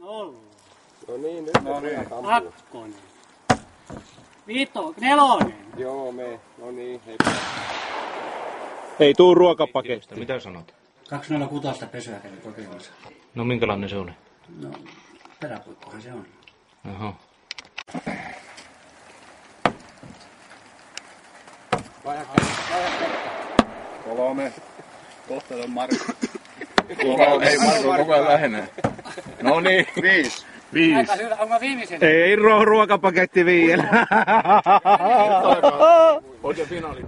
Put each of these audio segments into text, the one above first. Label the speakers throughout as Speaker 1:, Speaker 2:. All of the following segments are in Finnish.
Speaker 1: Ollaan.
Speaker 2: No niin, nyt on ampuu.
Speaker 1: Kakkonen. Nelonen.
Speaker 2: Joo, no niin, hei.
Speaker 3: Ei tuu ruokapaketti.
Speaker 4: Mitä sanot?
Speaker 1: 206 pesyä kävi kokemassa.
Speaker 4: No minkälainen se on?
Speaker 1: No, peräpuikkohan se on.
Speaker 4: Aha.
Speaker 5: Kolme. Kohta on Marko. Ei Marko, koko ajan lähenee. No niin. 5.
Speaker 1: Aika hyvä, onko viimeisen?
Speaker 3: Ei ruokapaketti vielä.
Speaker 5: Oikein finaali.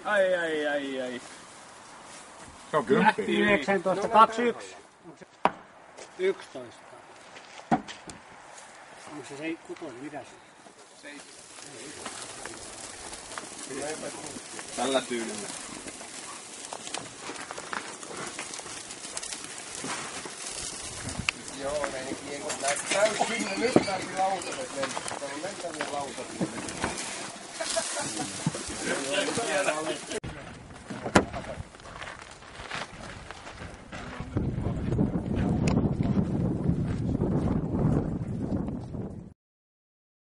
Speaker 5: Ai. Se on kyllä.
Speaker 1: 19, 21. 11. Onko se 6? Mitä se?
Speaker 5: Tällä tyylillä.
Speaker 2: Joo, ne kiekot näyttää sinne. Nyt näytti lautaset mennä.